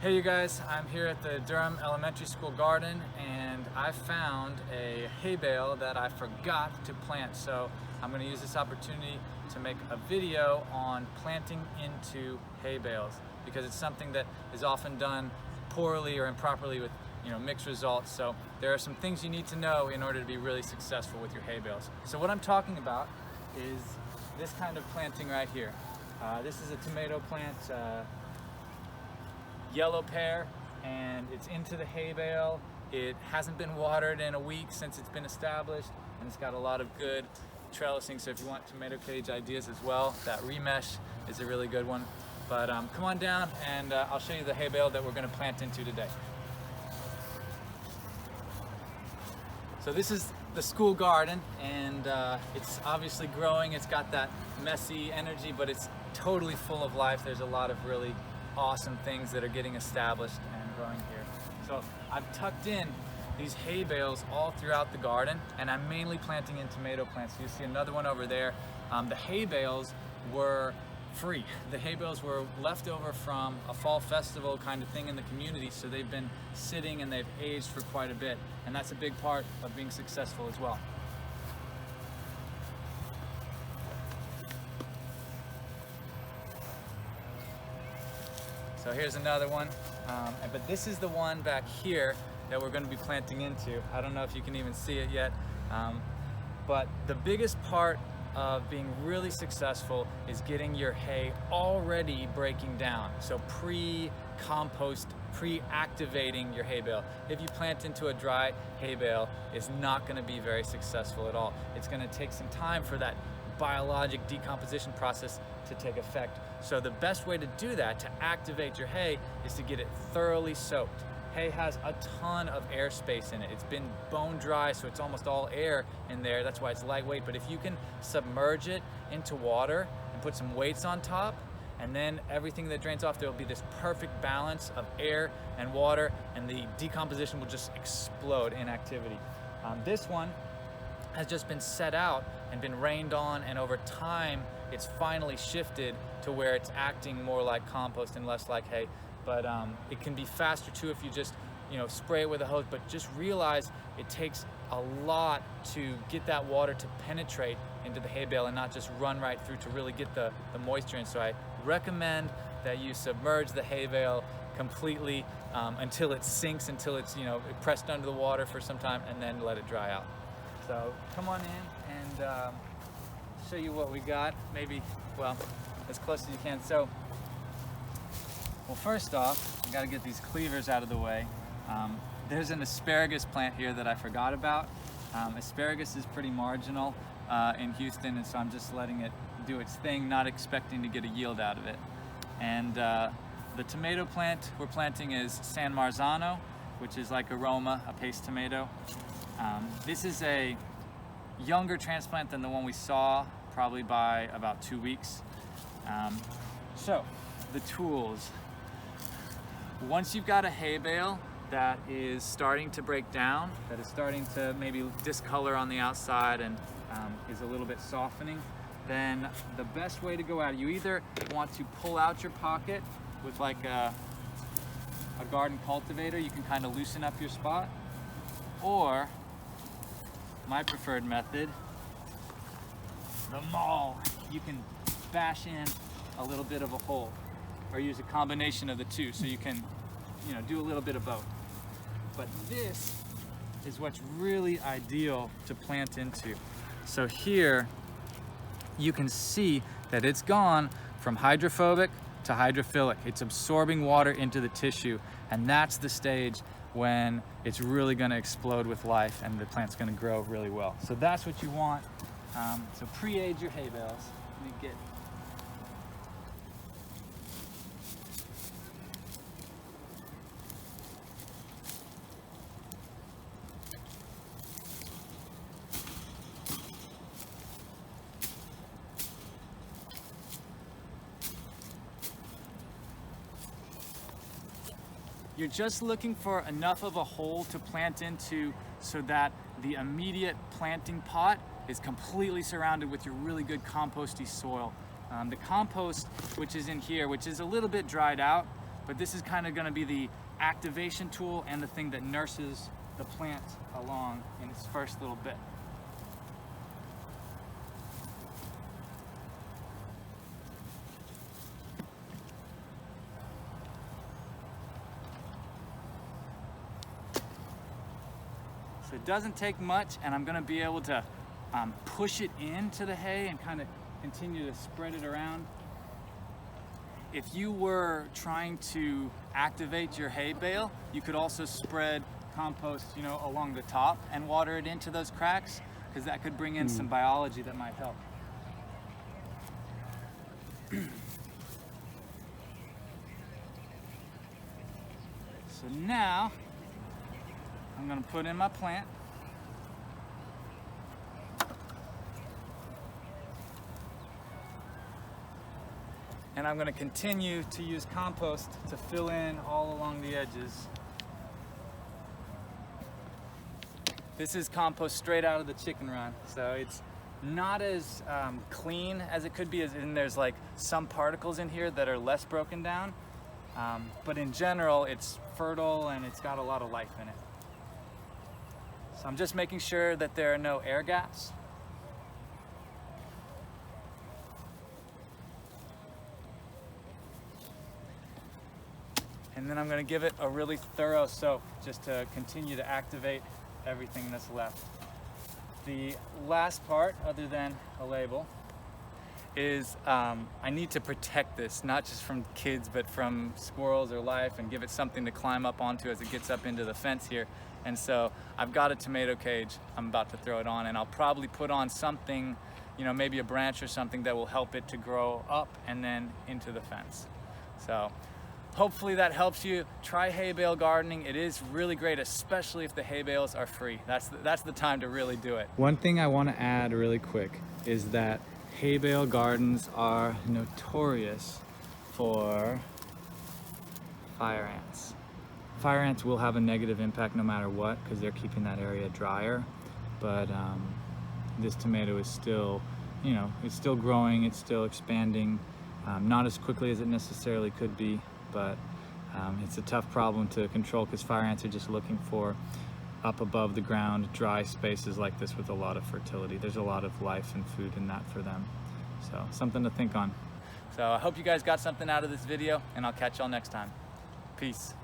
Hey you guys, I'm here at the Durham Elementary School garden and I found a hay bale that I forgot to plant. So I'm going to use this opportunity to make a video on planting into hay bales because it's something that is often done poorly or improperly with mixed results. So there are some things you need to know in order to be really successful with your hay bales. So what I'm talking about is this kind of planting right here. This is a tomato plant, yellow pear, and it's into the hay bale. It hasn't been watered in a week since it's been established, and it's got a lot of good trellising. So if you want tomato cage ideas as well, that remesh is a really good one. But come on down and I'll show you the hay bale that we're going to plant into today. So this is the school garden, and it's obviously growing. It's got that messy energy, but it's totally full of life. There's a lot of really awesome things that are getting established and growing here. So I've tucked in these hay bales all throughout the garden, and I'm mainly planting in tomato plants. So you see another one over there. The hay bales were free. The hay bales were left over from a fall festival kind of thing in the community, so they've been sitting and they've aged for quite a bit, and that's a big part of being successful as well. So here's another one, but this is the one back here that we're going to be planting into. I don't know if you can even see it yet, but the biggest part of being really successful is getting your hay already breaking down. So pre-compost, pre-activating your hay bale. If you plant into a dry hay bale, it's not going to be very successful at all. It's going to take some time for that biologic decomposition process to take effect. So the best way to do that, to activate your hay, is to get it thoroughly soaked. Hay has a ton of airspace in it. It's been bone dry, so it's almost all air in there. That's why it's lightweight. But if you can submerge it into water and put some weights on top, and then everything that drains off, there will be this perfect balance of air and water, and the decomposition will just explode in activity. This one has just been set out and been rained on, and over time it's finally shifted to where it's acting more like compost and less like hay. But it can be faster too if you just spray it with a hose, but just realize it takes a lot to get that water to penetrate into the hay bale and not just run right through to really get the moisture in. So I recommend that you submerge the hay bale completely until it sinks, until it's pressed under the water for some time, and then let it dry out. So come on in and show you what we got, maybe, well, as close as you can. So, well, first off, I gotta get these cleavers out of the way. There's an asparagus plant here that I forgot about. Asparagus is pretty marginal in Houston, and so I'm just letting it do its thing, not expecting to get a yield out of it. And the tomato plant we're planting is San Marzano, which is like aroma, a paste tomato. This is a younger transplant than the one we saw, probably by about 2 weeks. So, the tools. Once you've got a hay bale that is starting to break down, that is starting to maybe discolor on the outside and is a little bit softening, then the best way to go at it, you either want to pull out your pocket with like a garden cultivator, you can kind of loosen up your spot, or my preferred method, the maul. You can bash in a little bit of a hole, or use a combination of the two, so you can do a little bit of both. But this is what's really ideal to plant into. So here you can see that it's gone from hydrophobic to hydrophilic. It's absorbing water into the tissue, and that's the stage when it's really going to explode with life and the plant's going to grow really well. So that's what you want. So pre-age your hay bales. Let me get You're just looking for enough of a hole to plant into so that the immediate planting pot is completely surrounded with your really good composty soil. The compost, which is in here, which is a little bit dried out, but this is kind of going to be the activation tool and the thing that nurses the plant along in its first little bit. So it doesn't take much, and I'm going to be able to push it into the hay and kind of continue to spread it around. If you were trying to activate your hay bale, you could also spread compost, you know, along the top and water it into those cracks, because that could bring in some biology that might help. So now I'm going to put in my plant. And I'm going to continue to use compost to fill in all along the edges. This is compost straight out of the chicken run, so it's not as clean as it could be, and there's like some particles in here that are less broken down, but in general it's fertile and it's got a lot of life in it. So I'm just making sure that there are no air gaps. And then I'm going to give it a really thorough soak just to continue to activate everything that's left. The last part, other than a label, is I need to protect this, not just from kids, but from squirrels or life, and give it something to climb up onto as it gets up into the fence here. And so I've got a tomato cage. I'm about to throw it on, and I'll probably put on something, you know, maybe a branch or something that will help it to grow up and then into the fence. So hopefully that helps you. Try hay bale gardening. It is really great, especially if the hay bales are free. That's the time to really do it. One thing I want to add really quick is that hay bale gardens are notorious for fire ants. Fire ants will have a negative impact no matter what, because they're keeping that area drier. But this tomato is still, you know, it's still growing, it's still expanding, not as quickly as it necessarily could be, but it's a tough problem to control, because fire ants are just looking for up above the ground dry spaces like this with a lot of fertility. There's a lot of life and food in that for them. So something to think on. So I hope you guys got something out of this video, and I'll catch y'all next time. Peace.